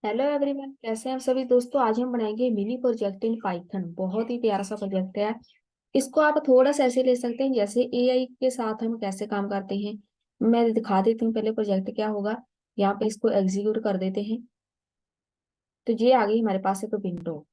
Hello everyone, कैसे हैं आप सभी दोस्तों। आज हम बनाएंगे मिनी प्रोजेक्ट इन पाइथन। बहुत ही प्यारा सा प्रोजेक्ट है। इसको आप थोड़ा सा ऐसे ले सकते हैं जैसे एआई के साथ हम कैसे काम करते हैं। मैं दिखा देती हूँ पहले प्रोजेक्ट क्या होगा। यहाँ पे इसको एग्जीक्यूट कर देते हैं। तो ये आ गई हमारे पास एक विंडो।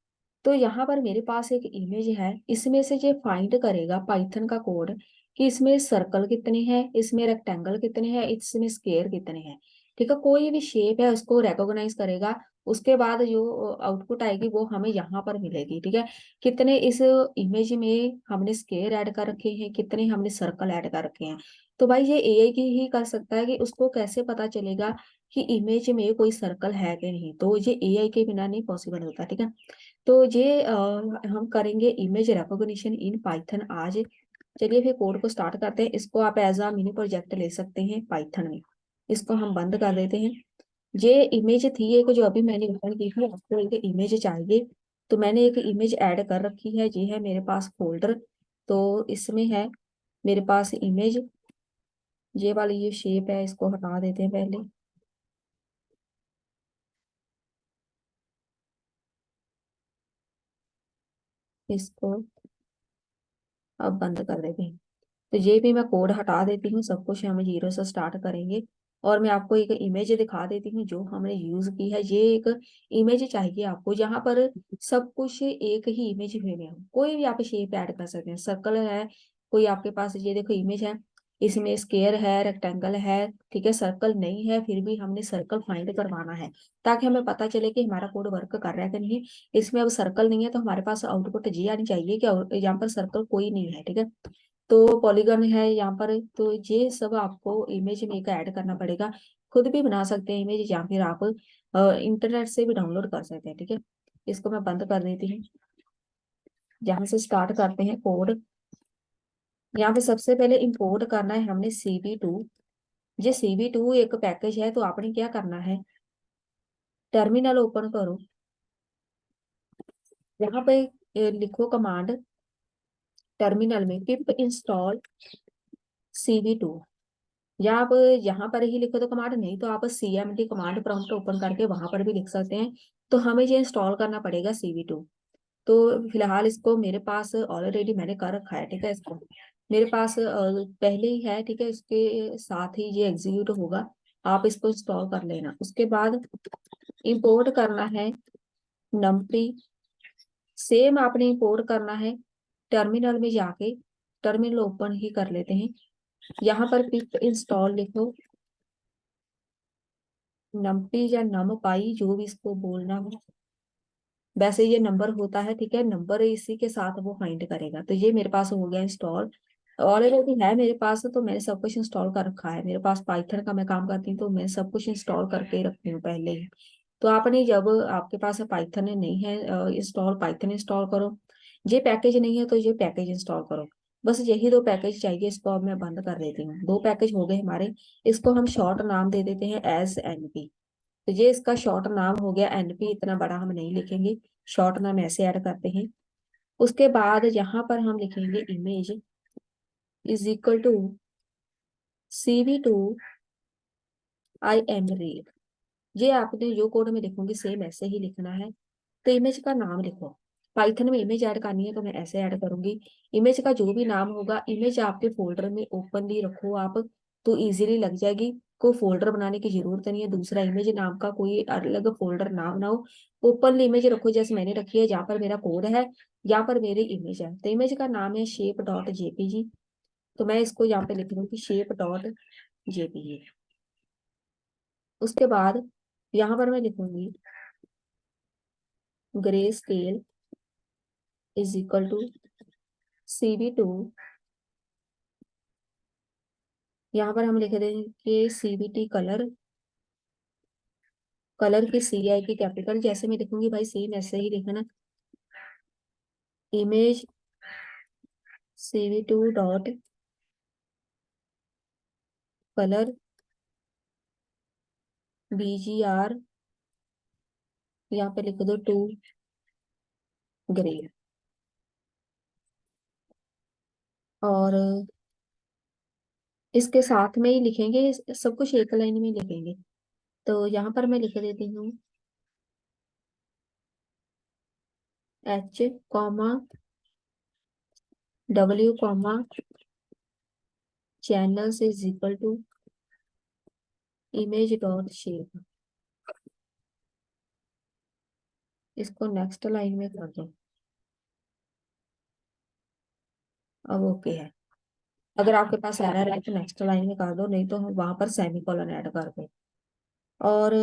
तो यहाँ पर मेरे पास एक इमेज है, इसमें से ये फाइंड करेगा पाइथन का कोड कि इसमें सर्कल कितने हैं, इसमें रेक्टेंगल कितने हैं, इसमें स्क्वायर कितने हैं। ठीक है, कोई भी शेप है उसको रिकॉग्नाइज करेगा। उसके बाद जो आउटपुट आएगी वो हमें यहाँ पर मिलेगी। ठीक है, कितने इस इमेज में हमने स्क्वायर ऐड कर रखे हैं, कितने हमने सर्कल ऐड कर रखे हैं। तो भाई ये एआई की ही कर सकता है कि उसको कैसे पता चलेगा कि इमेज में कोई सर्कल है कि नहीं। तो ये एआई के बिना नहीं पॉसिबल होता। ठीक है, तो ये हम करेंगे इमेज रिकॉग्निशन इन पाइथन आज। चलिए फिर कोड को स्टार्ट करते हैं। इसको आप एज अ मिनी प्रोजेक्ट ले सकते हैं पाइथन में। इसको हम बंद कर देते हैं। ये इमेज थी एक जो अभी मैंने ओपन की थी। आपको एक इमेज चाहिए तो मैंने एक इमेज ऐड कर रखी है। ये है मेरे पास फोल्डर। तो इसमें है मेरे पास इमेज। ये वाली ये शेप है, इसको हटा देते हैं पहले। इसको अब बंद कर देते हैं। तो ये भी मैं कोड हटा देती हूँ। सब कुछ हम जीरो से स्टार्ट करेंगे। और मैं आपको एक इमेज दिखा देती हूँ जो हमने यूज की है। ये एक इमेज चाहिए आपको जहाँ पर सब कुछ एक ही इमेज में हो। कोई भी आप शेप ऐड कर सकते हैं। सर्कल है कोई आपके पास, ये देखो इमेज है, इसमें स्क्वायर है, रेक्टेंगल है। ठीक है, सर्कल नहीं है फिर भी हमने सर्कल फाइंड करवाना है ताकि हमें पता चले कि हमारा कोड वर्क कर रहा है कि नहीं। इसमें अब सर्कल नहीं है तो हमारे पास आउटपुट ये आनी चाहिए कि यहाँ पर सर्कल कोई नहीं है। ठीक है, तो पॉलीगन है यहाँ पर। तो ये सब आपको इमेज में एक ऐड करना पड़ेगा। खुद भी बना सकते हैं इमेज या फिर आप इंटरनेट से भी डाउनलोड कर सकते हैं। ठीक है, इसको मैं बंद कर देती हूँ। यहाँ से स्टार्ट करते हैं कोड। यहाँ पे सबसे पहले इंपोर्ट करना है हमने CV2। ये CV2 एक पैकेज है। तो आपने क्या करना है, टर्मिनल ओपन करो। यहाँ पे लिखो कमांड, टर्मिनल में पिप इंस्टॉल CV2। या आप यहाँ पर ही लिखो तो कमांड, नहीं तो आप CMD कमांड प्रॉम्प्ट ओपन करके वहां पर भी लिख सकते हैं। तो हमें ये इंस्टॉल करना पड़ेगा CV2। तो फिलहाल इसको मेरे पास ऑलरेडी मैंने कर रखा है। ठीक है, इसको मेरे पास पहले ही है। ठीक है, इसके साथ ही ये एग्जीक्यूट होगा। आप इसको इंस्टॉल कर लेना। उसके बाद इंपोर्ट करना है नमपी। सेम आपने इंपोर्ट करना है टर्मिनल में जाके। टर्मिनल ओपन ही कर लेते हैं। यहाँ पर पिप इंस्टॉल लिखो, नमपी या नम पाई जो भी इसको बोलना हो। वैसे ये नंबर होता है। ठीक है, नंबर इसी के साथ वो फाइंड करेगा। तो ये मेरे पास हो गया इंस्टॉल। ऑलरेडी है मेरे पास। तो मैंने सब कुछ इंस्टॉल कर रखा है। मेरे पास पाइथन का मैं काम करती हूँ तो मैं सब कुछ इंस्टॉल करके रखती हूँ पहले ही। तो आपने जब आपके पास पाइथन नहीं है इंस्टॉल, पाइथन इंस्टॉल करो। ये पैकेज नहीं है तो ये पैकेज इंस्टॉल करो। बस यही दो पैकेज चाहिए। इसको अब मैं बंद कर देती हूँ। दो पैकेज हो गए हमारे। इसको हम शॉर्ट नाम दे देते हैं SNP। तो ये इसका शॉर्ट नाम हो गया NP। इतना बड़ा हम नहीं लिखेंगे, शॉर्ट नाम ऐसे ऐड करते हैं। उसके बाद यहाँ पर हम लिखेंगे image is equal to CV2 IM read। ये आपने जो कोड में लिखूंगी सेम ऐसे ही लिखना है। तो इमेज का नाम लिखो। पाइथन में इमेज ऐड करनी है तो मैं ऐसे ऐड करूंगी। इमेज का जो भी नाम होगा, इमेज आपके फोल्डर में ओपनली रखो आप, तो इजीली लग जाएगी। कोई फोल्डर बनाने की जरूरत नहीं है। दूसरा इमेज नाम का कोई अलग फोल्डर नाम ना हो। ओपनली इमेज रखो जैसे मैंने रखी है। जहाँ पर मेरा कोड है, यहाँ पर मेरी इमेज है। तो इमेज का नाम है shape.jpg। तो मैं इसको यहाँ पे लिख दूंगी shape.jpg। उसके बाद यहाँ पर मैं लिखूंगी grey scale is equal to CV2। यहाँ पर हम लिख देंगे CBT कलर। कलर की CI की कैपिटल जैसे मैं लिखूंगी भाई सेम ऐसे ही लिखना। इमेज CV2 कलर BGR, यहाँ पे लिख दो 2 ग्रे। और इसके साथ में ही लिखेंगे, सब कुछ एक लाइन में लिखेंगे। तो यहाँ पर मैं लिख देती हूँ H comma W comma channels is equal to image dot shape. इसको नेक्स्ट लाइन में कर दो। अब ओके है। अगर आपके पास एरर है तो नेक्स्ट लाइन में कर दो, नहीं तो हम वहां पर सेमीकोलन ऐड कर दो। और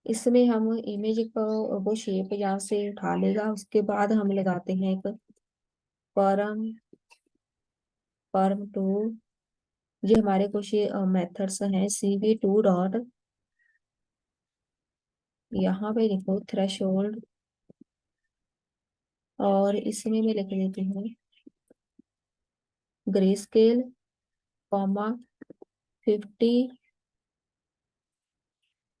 इसमें हम इमेज को वो शेप यहाँ से उठा लेगा, उसके बाद हम लगाते हैं एक परम परम टू। ये हमारे कुछ मेथड्स हैं। CV2 डॉट, यहाँ पे लिखो थ्रेशोल्ड, और इसमें मैं लिख देती हूँ grey scale comma 50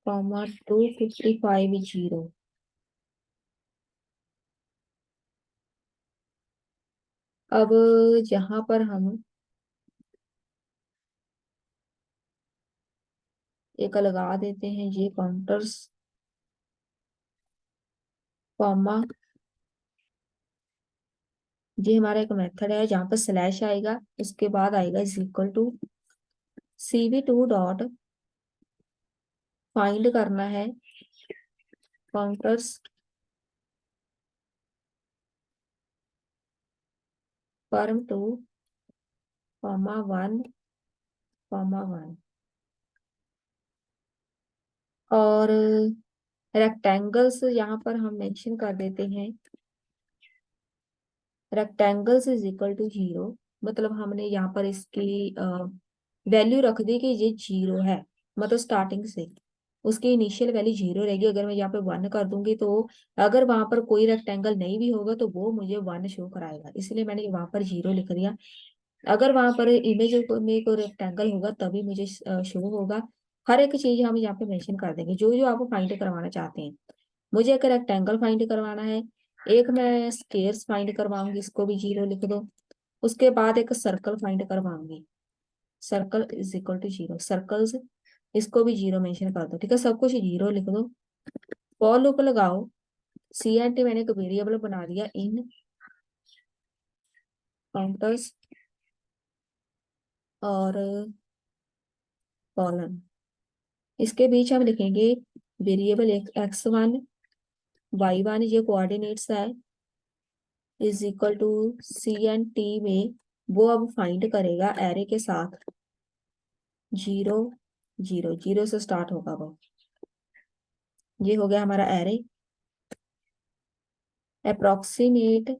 comma 255 zero. अब यहाँ पर हम एक लगा देते हैं ये काउंटर्स कॉमा, ये हमारा एक मेथड है जहाँ पर स्लैश आएगा, उसके बाद आएगा is equal to CV2 dot find करना है काउंटर्स परम टू कॉमा 1 कॉमा 1। और रेक्टेंगल्स यहाँ पर हम मेंशन कर देते हैं rectangles is equal to zero. मतलब हमने यहाँ पर इसकी वैल्यू रख दी कि ये जीरो है, मतलब स्टार्टिंग से उसकी इनिशियल वैल्यू जीरो रहेगी। अगर मैं यहाँ पे 1 कर दूंगी तो अगर वहां पर कोई रेक्टेंगल नहीं भी होगा तो वो मुझे 1 शो कराएगा, इसलिए मैंने वहां पर जीरो लिख दिया। अगर वहां पर इमेज में कोई रेक्टेंगल होगा तभी मुझे शो होगा। हर एक चीज हम यहाँ पे मेंशन कर देंगे जो जो आप फाइंड करवाना चाहते हैं। मुझे एक रेक्टेंगल फाइंड करवाना है, एक मैं स्केयर्स फाइंड करवाऊंगी, इसको भी जीरो लिख दो। उसके बाद एक सर्कल फाइंड करवाऊंगी, circle is equal to zero, circles, इसको भी जीरो मेंशन कर दो। ठीक है, सब कुछ जीरो लिख दो। फॉर लूप लगाओ। CNT मैंने एक वेरिएबल बना दिया इन काउंटर्स और कॉलन। इसके बीच हम लिखेंगे वेरिएबल x1 y1, ये कोऑर्डिनेट्स है, इज इक्वल टू CNT में वो अब फाइंड करेगा एरे के साथ 0 0 0 से स्टार्ट होगा वो। ये हो गया हमारा एरे। अप्रोक्सीमेट,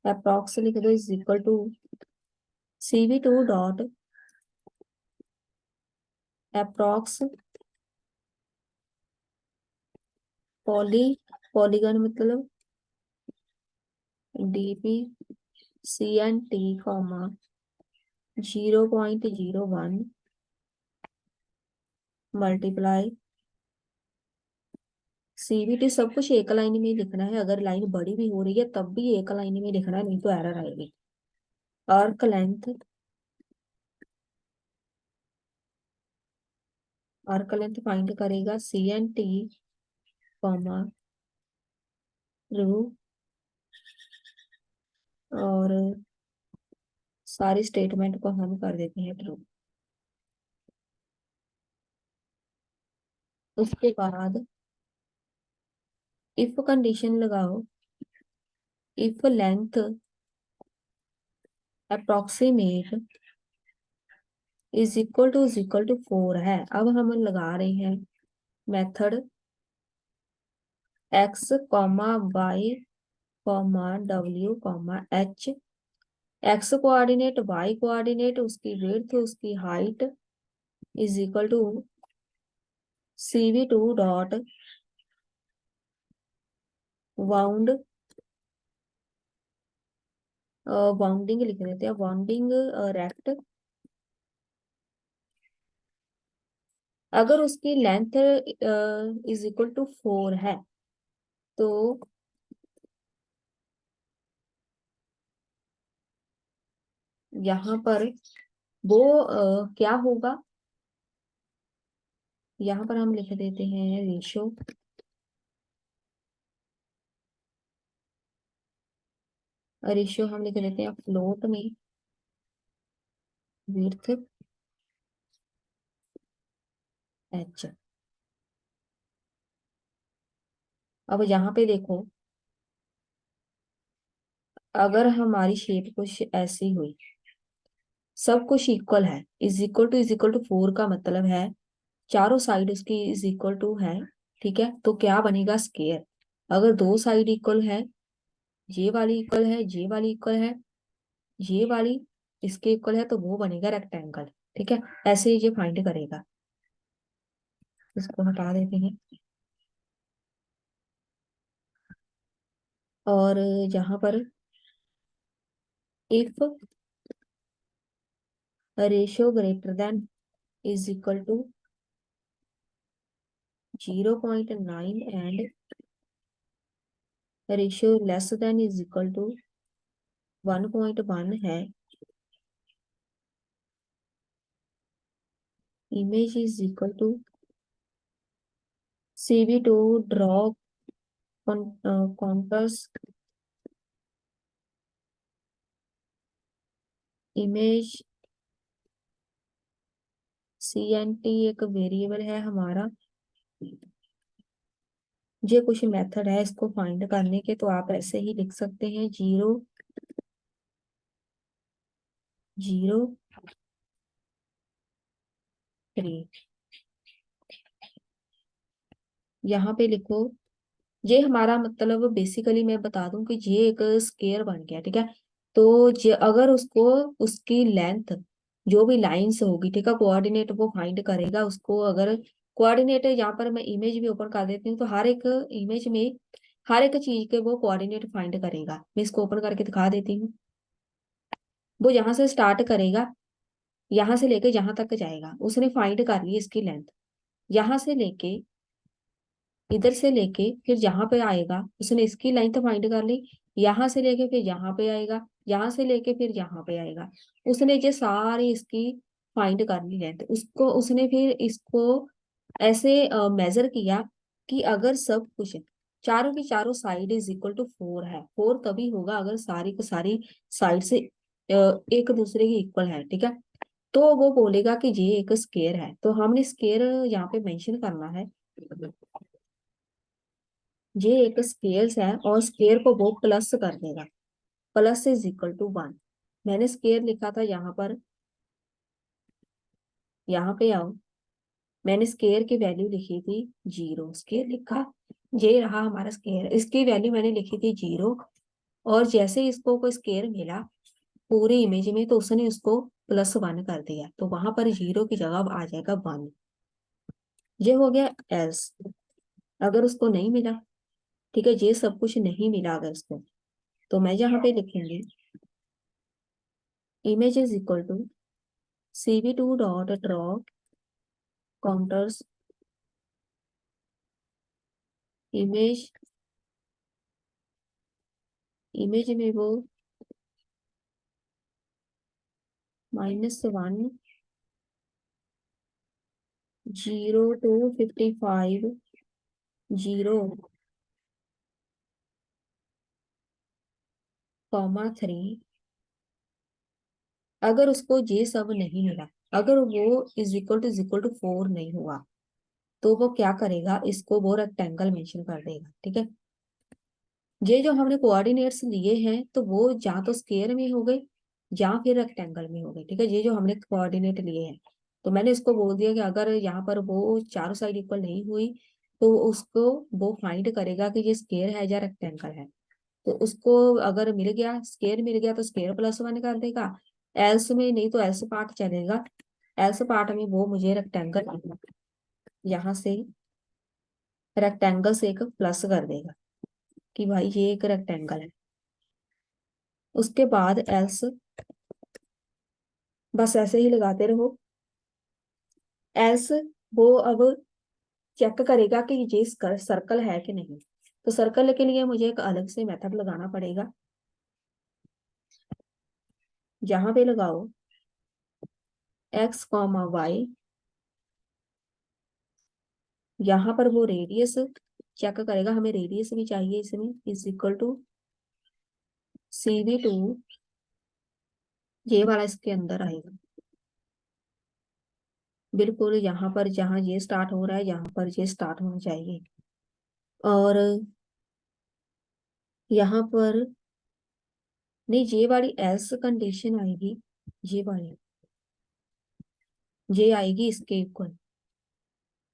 अप्रोक्स लिख दो is equal to CV2 dot approx poly, polygon मतलब DP CNT comma 0.01 multiply CVT। सब कुछ एक लाइन में लिखना है, अगर लाइन बड़ी भी हो रही है तब भी एक लाइन में लिखना है, नहीं तो एरर आएगी। Arc length, arc length find करेगा CNT कॉमा रू, और सारी स्टेटमेंट को हम कर देते हैं ट्रू। उसके बाद इफ कंडीशन लगाओ, if length approximate is equal to 4 है। अब हम लगा रहे हैं method x comma y comma w comma h। x coordinate, y coordinate, उसकी विड्थ, उसकी height is equal to CV2 dot bound, bounding लिख देते हैं, बाउंडिंग रेक्ट। अगर उसकी लेंथ इज इक्वल टू 4 है तो यहाँ पर वो क्या होगा, यहाँ पर हम लिख देते हैं रेशो रेशियो हम लिख देते हैं फ्लोट में विड्थ एच। अब यहाँ पे देखो, अगर हमारी शेप कुछ ऐसी हुई, सब कुछ इक्वल है, इज इक्वल टू 4 का मतलब है चारों साइड उसकी इज इक्वल टू है, ठीक है, तो क्या बनेगा स्केयर। अगर दो साइड इक्वल है, ये वाली इक्वल है, ये वाली इक्वल है, ये वाली इसके इक्वल है, तो वो बनेगा रेक्टेंगल। ठीक है, ऐसे ही ये फाइंड करेगा। इसको हटा देते हैं। और यहाँ पर if ratio greater than is equal to 0.9 and ratio less than is equal to 1.1 है, image is equal to CV2 draw contours image. CNT एक वेरिएबल है हमारा। ये कुछ मेथड है इसको फाइंड करने के, तो आप ऐसे ही लिख सकते हैं 0 0 3। यहाँ पे लिखो, ये हमारा मतलब बेसिकली मैं बता दूं कि ये एक स्केयर बन गया, ठीक है। तो अगर उसको उसकी लेंथ जो भी लाइंस होगी, ठीक है, कोऑर्डिनेट वो फाइंड करेगा उसको। अगर कोऑर्डिनेट, यहाँ पर मैं इमेज भी ओपन कर देती हूँ, तो हर एक इमेज में हर एक चीज के वो कोऑर्डिनेट फाइंड करेगा। मैं इसको ओपन करके दिखा देती हूँ। वो यहाँ से स्टार्ट करेगा, यहाँ से लेके जहां तक जाएगा उसने फाइंड कर ली इसकी लेंथ। यहाँ से लेके इधर से लेके फिर जहां पे आएगा उसने इसकी लाइन तो फाइंड कर ली। यहाँ से लेके फिर यहाँ पे आएगा, यहाँ से लेके फिर यहाँ पे आएगा। उसने ये सारी इसकी फाइंड कर ली लेंथ। उसको उसने फिर इसको ऐसे मेजर किया कि अगर सब कुछ चारों की चारों साइड इज इक्वल टू 4 है। 4 तभी होगा अगर सारी की सारी साइड से एक दूसरे की इक्वल है, ठीक है। तो वो बोलेगा कि ये एक स्केयर है। तो हमने स्केयर यहाँ पे मेंशन करना है। ये एक स्केयर्स है और स्केयर को वो प्लस कर देगा। Plus is equal to 1। मैंने स्केयर लिखा था यहाँ पर, यहाँ पे आओ। मैंने स्केयर की वैल्यू लिखी थी 0, स्केयर लिखा, ये रहा हमारा स्केयर। इसकी वैल्यू मैंने लिखी थी 0। और जैसे इसको कोई स्केयर मिला पूरी इमेज में, तो उसने उसको +1 कर दिया, तो वहां पर 0 की जगह अब आ जाएगा 1। ये हो गया एल्स। अगर उसको नहीं मिला, ठीक है, ये सब कुछ नहीं मिला अगर उसको, तो मैं यहाँ पे लिखूंगी image is equal to CV2 dot draw contours image. Image में वो -1 0 to 55 0,3। अगर उसको ये सब नहीं मिला, अगर वो इज इक्वल टू 4 नहीं हुआ, तो वो क्या करेगा, इसको वो रेक्टेंगल मेंशन कर देगा, ठीक है। ये जो हमने कोऑर्डिनेट्स लिए हैं, तो वो या तो स्क्वायर में हो गए या फिर रेक्टेंगल में हो गए, ठीक है। ये जो हमने कोऑर्डिनेट लिए हैं, तो मैंने इसको बोल दिया कि अगर यहाँ पर वो चारों साइड इक्वल नहीं हुई, तो उसको वो फाइंड करेगा कि ये स्क्वायर है या रेक्टेंगल है। तो उसको अगर मिल गया, स्क्वायर मिल गया, तो स्क्वायर +1 कर देगा। एल्स में नहीं तो एल्स पार्ट चलेगा। एल्स पार्ट में वो मुझे रेक्टेंगल यहाँ से रेक्टेंगल से एक प्लस कर देगा कि भाई ये एक रेक्टेंगल है। उसके बाद एल्स बस ऐसे ही लगाते रहो। एल्स वो अब चेक करेगा कि ये सर्कल है कि नहीं। तो सर्कल के लिए मुझे एक अलग से मेथड लगाना पड़ेगा। जहां पे लगाओ x, y, यहाँ पर वो रेडियस चेक करेगा, हमें रेडियस भी चाहिए इसमें, इज इक्वल टू CV2 ये वाला इसके अंदर आएगा, बिल्कुल यहाँ पर जहाँ ये स्टार्ट हो रहा है यहाँ पर ये स्टार्ट होना चाहिए। और यहाँ पर नहीं, ये वाली एल्स कंडीशन आएगी, ये वाली ये आएगी इसके इक्वल।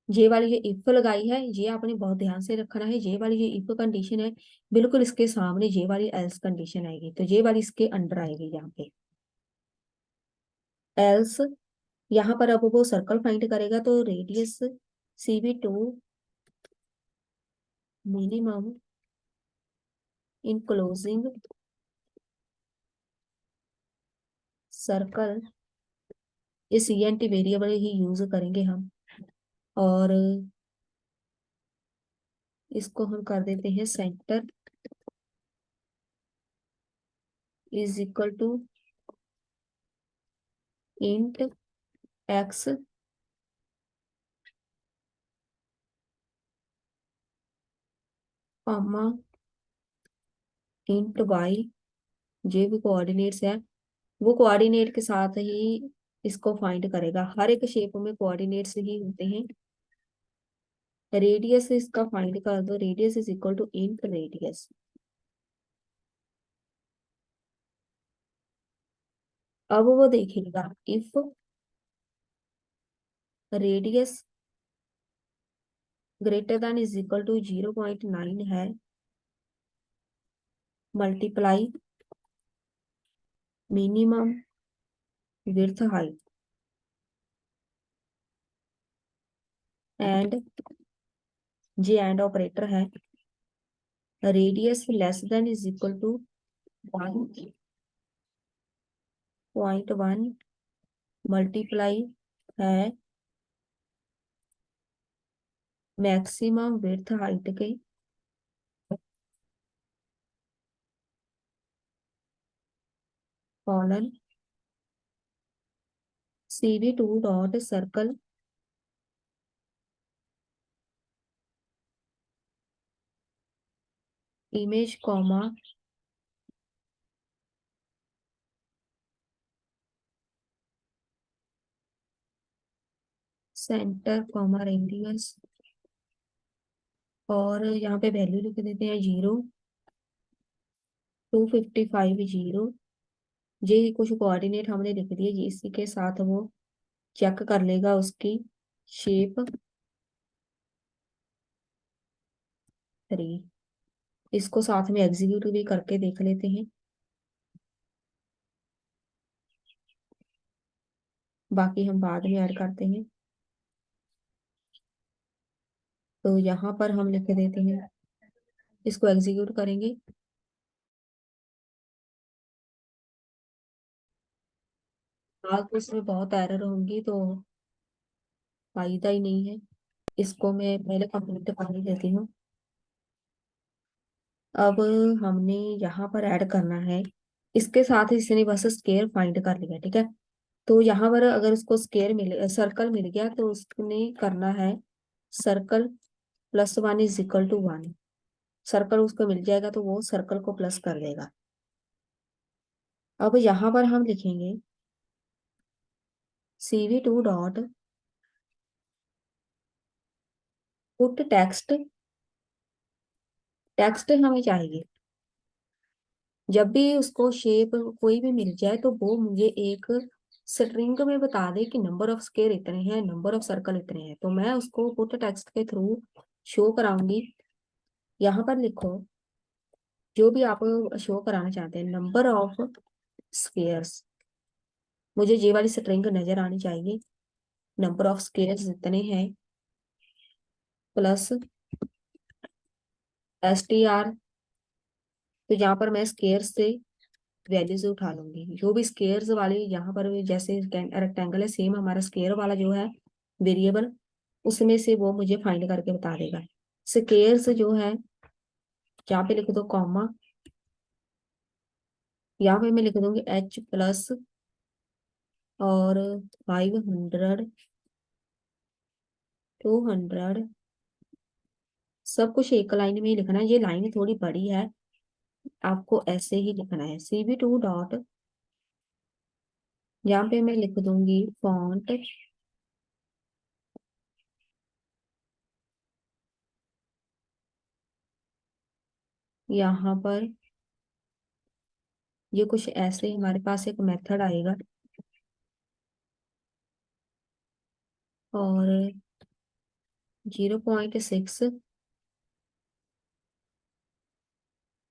ये वाली ये इफ लगाई है, ये आपने बहुत ध्यान से रखना है। ये वाली ये इफ कंडीशन है, बिल्कुल इसके सामने ये वाली एल्स कंडीशन आएगी, तो ये वाली इसके अंडर आएगी यहाँ पे एल्स। यहाँ पर अब वो सर्कल फाइंड करेगा, तो radius CV2 minimum enclosing circle, ये CNT वेरिएबल ही यूज करेंगे हम। और इसको हम कर देते हैं centre is equal to int x comma int y, ये भी कोऑर्डिनेट्स है, वो कोऑर्डिनेट के साथ ही इसको फाइंड करेगा। हर एक शेप में कोऑर्डिनेट्स ही होते हैं। रेडियस इसका फाइंड कर दो, radius is equal to int radius. अब वो देखेगा if radius greater than is equal to 0.9 है, multiply minimum width height and J and operator है, radius less than is equal to 1.1 multiply है मैक्सिमम विड्थ हाइट के colon CV2 dot circle image comma centre comma radius. और यहाँ पे value लिख देते हैं 0, 255 0। ये कुछ कोऑर्डिनेट हमने लिख दिए, ये इसी के साथ वो चेक कर लेगा उसकी शेप 3। इसको साथ में एग्जीक्यूट भी करके देख लेते हैं, बाकी हम बाद में ऐड करते हैं। तो यहाँ पर हम लिख देते हैं, इसको एग्जीक्यूट करेंगे। आज तो इसमें बहुत एरर होंगी, तो फायदा ही नहीं है। इसको मैं पहले कंप्लीट कर ही लेती हूँ। अब हमने यहाँ पर ऐड करना है, इसके साथ इसने बस स्केयर फाइंड कर लिया, ठीक है। तो यहाँ पर अगर उसको स्केयर मिले, सर्कल मिल गया, तो उसने करना है circle +1 is equal to 1। Circle उसको मिल जाएगा तो वो सर्कल को प्लस कर देगा। अब यहाँ पर हम लिखेंगे CV2 dot put text. Text हमें चाहिए, जब भी उसको शेप कोई भी मिल जाए तो वो मुझे एक स्ट्रिंग में बता दे कि नंबर ऑफ स्क्वायर इतने हैं, नंबर ऑफ सर्कल इतने हैं, तो मैं उसको पुट टेक्स्ट के थ्रू शो कराऊंगी। यहाँ पर लिखो जो भी आप शो कराना चाहते हैं, नंबर ऑफ स्क्वेयर्स, मुझे ये वाली स्ट्रिंग नजर आनी चाहिए। नंबर ऑफ स्क्वेयर्स इतने हैं प्लस STR। तो यहाँ पर मैं स्क्वेयर्स से वैल्यूज उठा लूंगी, जो भी स्क्वेयर्स वाले यहाँ पर जैसे रेक्टेंगल है, सेम हमारा स्क्वेयर वाला जो है वेरिएबल, उसमें से वो मुझे फाइंड करके बता देगा। स्क्वेयर्स जो है यहाँ पे लिख दो कॉमा, यहाँ पे मैं लिख दूंगी H प्लस और 500 200, सब कुछ एक लाइन में ही लिखना है। ये लाइन थोड़ी बड़ी है, आपको ऐसे ही लिखना है, cv2 डॉट, यहाँ पे मैं लिख दूंगी फॉन्ट, यहाँ पर ये कुछ ऐसे हमारे पास एक मेथड आएगा, और 0.6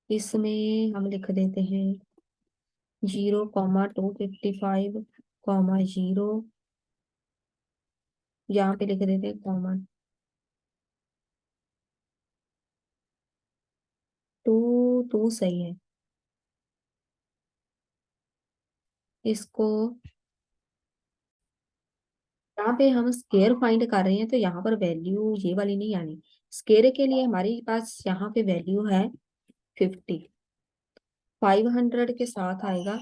इसमें हम लिख देते हैं 0,255, 0, यहाँ पे लिख देते हैं कॉमा 2 सही है। इसको यहाँ पे हम स्केयर फाइंड कर रहे हैं, तो यहाँ पर वैल्यू ये वाली नहीं आनी। स्केयर के लिए हमारे पास यहाँ पे वैल्यू है 50, 500 के साथ आएगा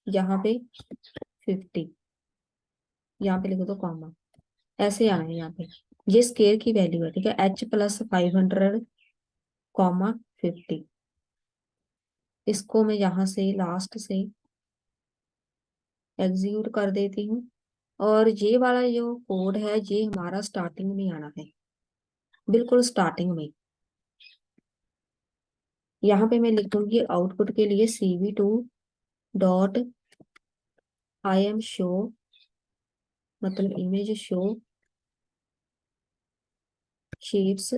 यहाँ पे 50, यहाँ पे लिखो तो कॉमा, ऐसे आना है यहाँ पे। ये स्केयर की वैल्यू है, ठीक है, h+500, कॉमा 50। इसको मैं यहाँ से लास्ट से एग्जीक्यूट कर देती हूँ, और ये वाला जो कोड है ये हमारा स्टार्टिंग में आना है, बिल्कुल स्टार्टिंग में। यहाँ पे मैं लिखूंगी आउटपुट के लिए cv2 dot I M show, मतलब image show shapes,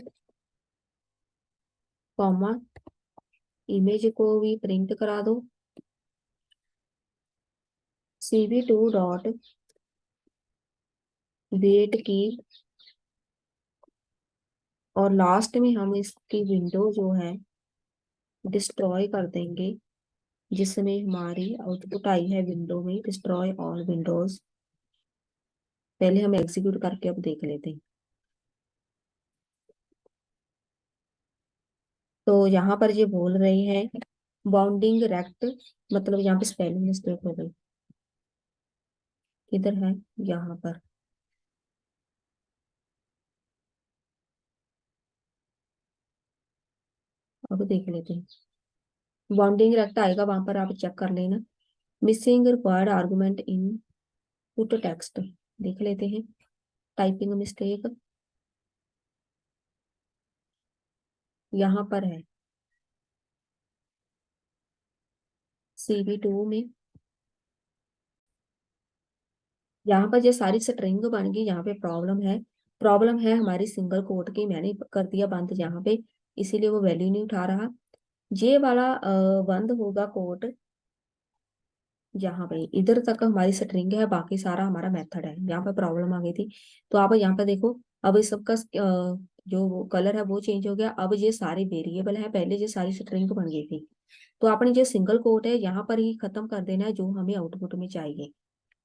comma image को भी प्रिंट करा दो, cv2 डॉट वेट की, और लास्ट में हम इसकी विंडो जो है डिस्ट्रॉय कर देंगे, जिसमें हमारी आउटपुट आई है विंडो में डिस्ट्रॉय ऑल विंडोज। पहले हम एग्जीक्यूट करके अब देख लेते हैं। तो यहाँ पर ये बोल रहे हैं बाउंडिंग रेक्ट, मतलब यहाँ पे स्पेलिंग मिस्टेक हो गई, किधर है, यहाँ पर। अब देख लेते हैं, बाउंडिंग रेक्ट आएगा, वहां पर आप चेक कर लेना। Missing required argument in put text, देख लेते हैं, टाइपिंग मिस्टेक यहाँ पर है cv2 में। यहाँ पर ये सारी स्ट्रिंग बन गई, यहाँ पे प्रॉब्लम है, प्रॉब्लम है हमारी सिंगल कोट की, मैंने कर दिया बंद यहाँ पे, इसीलिए वो वैल्यू नहीं उठा रहा। ये वाला बंद होगा कोट यहाँ पे, इधर तक हमारी स्ट्रिंग है, बाकी सारा हमारा मेथड है, यहाँ पर प्रॉब्लम आ गई थी। तो आप यहाँ पर देखो, अब इस सबका जो कलर है वो चेंज हो गया, अब ये सारे वेरिएबल है, पहले ये सारी स्ट्रिंग बन गई थी। तो आपने जो सिंगल कोट है यहाँ पर ही खत्म कर देना है, जो हमें आउटपुट में चाहिए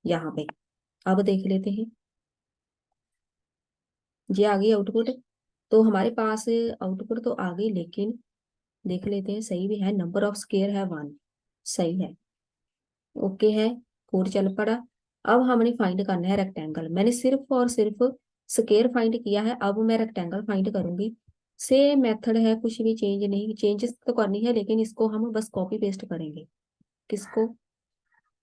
यहाँ पे। अब देख लेते हैं, ये आ गई आउटपुट। तो हमारे पास आउटपुट तो आ गई, लेकिन देख लेते हैं सही भी है, नंबर ऑफ स्क्वायर है 1, सही है, ओके है, कोड चल पड़ा। अब हमने फाइंड करना है रेक्टेंगल, मैंने सिर्फ और सिर्फ स्क्वायर फाइंड किया है, अब मैं रेक्टेंगल फाइंड करूंगी। सेम मेथड है, कुछ भी चेंज नहीं, चेंजेस तो करनी है लेकिन इसको हम बस कॉपी पेस्ट करेंगे। किसको,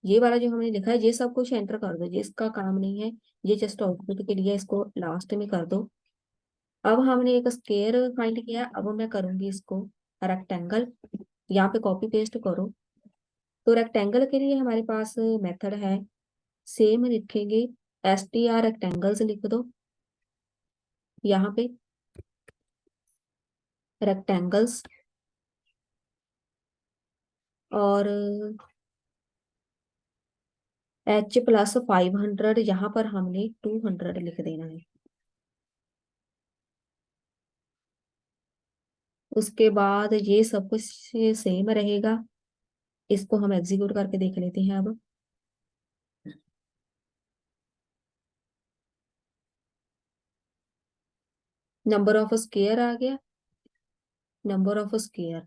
ये वाला जो हमने लिखा है ये सब कुछ एंटर कर दो, ये इसका काम नहीं है, ये जस्ट आउटपुट के लिए, इसको लास्ट में कर दो। अब हमने एक स्क्वायर फाइंड किया, अब मैं करूंगी इसको रेक्टेंगल, यहाँ पे कॉपी पेस्ट करो। तो रेक्टेंगल के लिए हमारे पास मेथड है, सेम लिखेंगे, str रेक्टेंगल्स लिख दो यहाँ पे, रेक्टेंगल्स, और h+500, यहाँ पर हमने 200 लिख देना है। उसके बाद ये सब कुछ सेम रहेगा, इसको हम एग्जीक्यूट करके देख लेते हैं अब। नंबर ऑफ स्क्वायर आ गया, नंबर ऑफ स्क्वायर,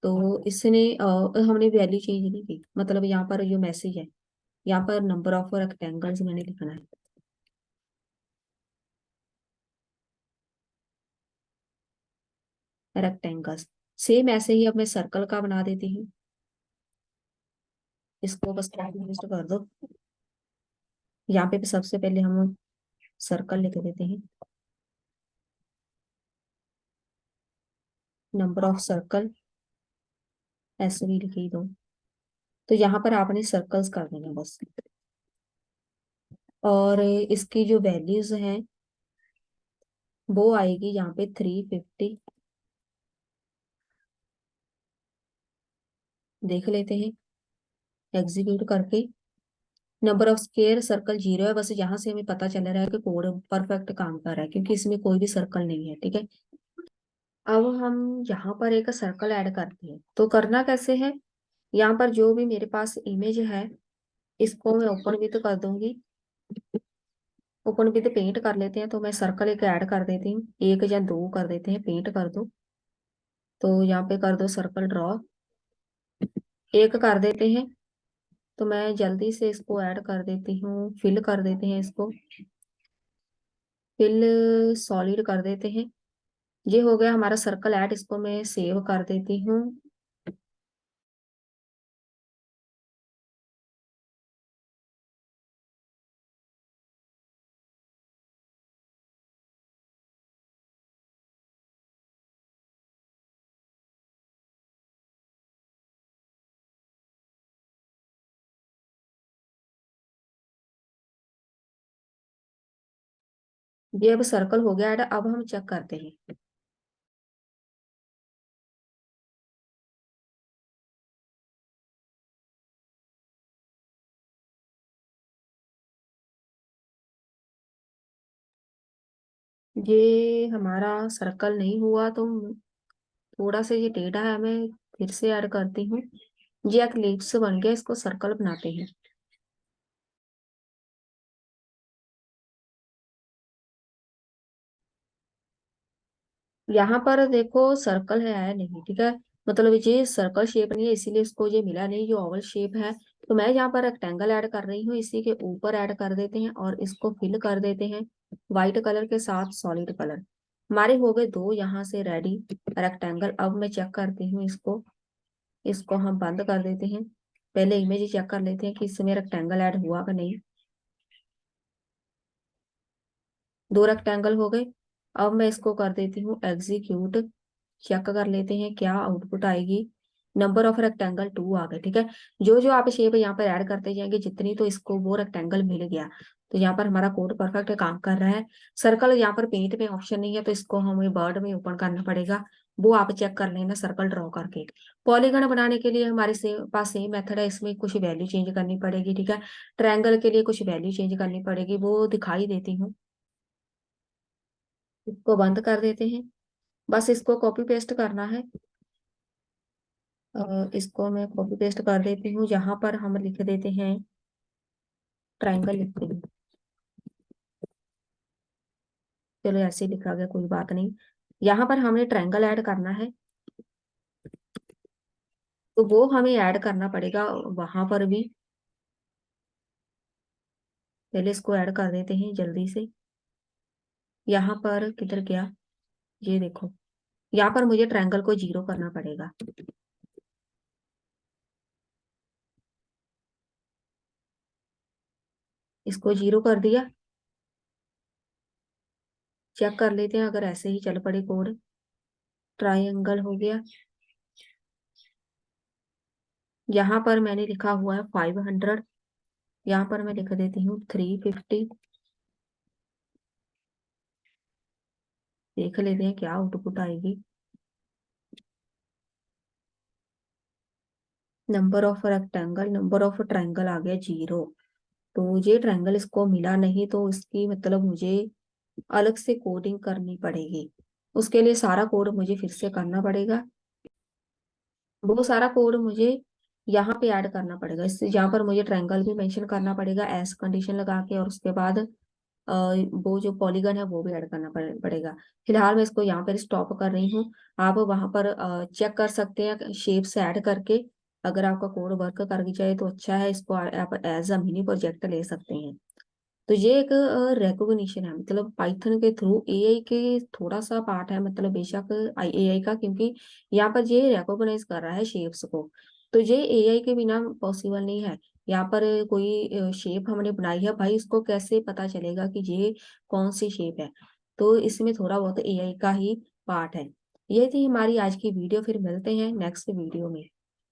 तो इसने हमने वैल्यू चेंज नहीं की, मतलब यहाँ पर जो मैसेज है, यहाँ पर नंबर ऑफ रेक्टेंगल्स मैंने लिखना है, रेक्टेंगल्स सेम ऐसे ही अब मैं सर्कल का बना देती हूँ। इसको बस कॉपी पेस्ट कर दो। यहाँ पे सबसे पहले हम सर्कल लिख देते हैं, नंबर ऑफ सर्कल ऐसे भी लिख ही दो। तो यहाँ पर आपने सर्कल्स कर देना बस। और इसकी जो वैल्यूज हैं वो आएगी यहाँ पे 350। देख लेते हैं एग्जीक्यूट करके। नंबर ऑफ स्क्वायर सर्कल 0 है, बस यहाँ से हमें पता चल रहा है कि कोड परफेक्ट काम कर रहा है क्योंकि इसमें कोई भी सर्कल नहीं है। ठीक है, अब हम यहाँ पर एक सर्कल ऐड करते हैं। तो करना कैसे है, यहाँ पर जो भी मेरे पास इमेज है इसको मैं ओपन विथ कर दूंगी। ओपन विथ पेंट कर लेते हैं। तो मैं सर्कल एक ऐड कर देती हूँ, एक या दो कर देते हैं, पेंट कर दो। तो यहाँ पे कर दो सर्कल ड्रॉ, एक कर देते हैं। तो मैं जल्दी से इसको ऐड कर देती हूँ, फिल कर देते हैं इसको, फिल सॉलिड कर देते हैं। ये हो गया हमारा सर्कल ऐड, इसको मैं सेव कर देती हूँ। ये अब सर्कल हो गया ऐड। अब हम चेक करते हैं। ये हमारा सर्कल नहीं हुआ, तो थोड़ा सा ये टेढ़ा है, मैं फिर से ऐड करती हूँ। ये एक्लिप्स बन गया, इसको सर्कल बनाते हैं। यहाँ पर देखो सर्कल है नहीं, ठीक है, मतलब ये सर्कल शेप नहीं है इसीलिए इसको ये मिला नहीं, जो ओवल शेप है। तो मैं यहाँ पर रेक्टेंगल ऐड कर रही हूँ, इसी के ऊपर ऐड कर देते हैं और इसको फिल कर देते हैं व्हाइट कलर के साथ सॉलिड कलर। हमारे हो गए दो यहाँ से रेडी रेक्टेंगल। अब मैं चेक करती हूँ इसको, इसको हम बंद कर देते हैं। पहले इमेज चेक कर लेते हैं कि इसमें रेक्टेंगल ऐड हुआ कि नहीं। दो रेक्टेंगल हो गए। अब मैं इसको कर देती हूँ एग्जीक्यूट, चेक कर लेते हैं क्या आउटपुट आएगी। नंबर ऑफ रेक्टेंगल 2 आ गए। ठीक है, जो जो आप शेप यहाँ पर ऐड करते जाएंगे जितनी, तो इसको वो रेक्टेंगल मिल गया। तो यहाँ पर हमारा कोड परफेक्ट काम कर रहा है। सर्कल यहाँ पर पेंट में ऑप्शन नहीं है, तो इसको हमें वर्ड में ओपन करना पड़ेगा, वो आप चेक कर लेना सर्कल ड्रॉ करके। पॉलीगन बनाने के लिए हमारे पास सेम मेथड है, इसमें कुछ वैल्यू चेंज करनी पड़ेगी। ठीक है, ट्रायंगल के लिए कुछ वैल्यू चेंज करनी पड़ेगी, वो दिखाई देती हूँ। इसको बंद कर देते हैं, बस इसको कॉपी पेस्ट करना है। इसको मैं कॉपी पेस्ट कर देती हूँ, जहां पर हम लिख देते हैं ट्रायंगल लिखते हैं। चलो ऐसे ही लिखा गया, कोई बात नहीं। यहाँ पर हमें ट्रायंगल ऐड करना है, तो वो हमें ऐड करना पड़ेगा वहां पर भी। पहले इसको ऐड कर देते हैं जल्दी से। यहाँ पर किधर गया, ये देखो, यहाँ पर मुझे ट्रायंगल को 0 करना पड़ेगा। इसको 0 कर दिया। चेक कर लेते हैं अगर ऐसे ही चल पड़े कोड। ट्रायंगल हो गया। यहाँ पर मैंने लिखा हुआ है 500, यहाँ पर मैं लिख देती हूँ 350। देख लेते हैं क्या आउटपुट आएगी। Number of rectangle, number of triangle आ गया 0। तो ये ट्रायंगल इसको मिला नहीं, तो इसकी मतलब मुझे अलग से कोडिंग करनी पड़ेगी। उसके लिए सारा कोड मुझे फिर से करना पड़ेगा। वो सारा कोड मुझे यहाँ पे ऐड करना पड़ेगा। इससे यहाँ पर मुझे ट्रायंगल भी मेंशन करना पड़ेगा एस कंडीशन लगा के, और उसके बाद वो जो पॉलीगन है वो भी ऐड करना पड़ेगा। फिलहाल मैं इसको यहाँ पर स्टॉप कर रही हूँ। आप वहां पर चेक कर सकते हैं शेप्स ऐड करके। अगर आपका कोड वर्क कर जाए तो अच्छा है, इसको आप एज अ मिनी प्रोजेक्ट ले सकते हैं। तो ये एक रिकॉग्निशन है, मतलब पाइथन के थ्रू एआई के थोड़ा सा पार्ट है, मतलब बेशक एआई का, क्योंकि यहाँ पर ये रिकॉग्नाइज कर रहा है शेप्स को। तो ये एआई के बिना पॉसिबल नहीं है। यहाँ पर कोई शेप हमने बनाई है भाई, इसको कैसे पता चलेगा कि ये कौन सी शेप है? तो इसमें थोड़ा बहुत एआई का ही पार्ट है। ये थी हमारी आज की वीडियो, फिर मिलते हैं नेक्स्ट वीडियो में।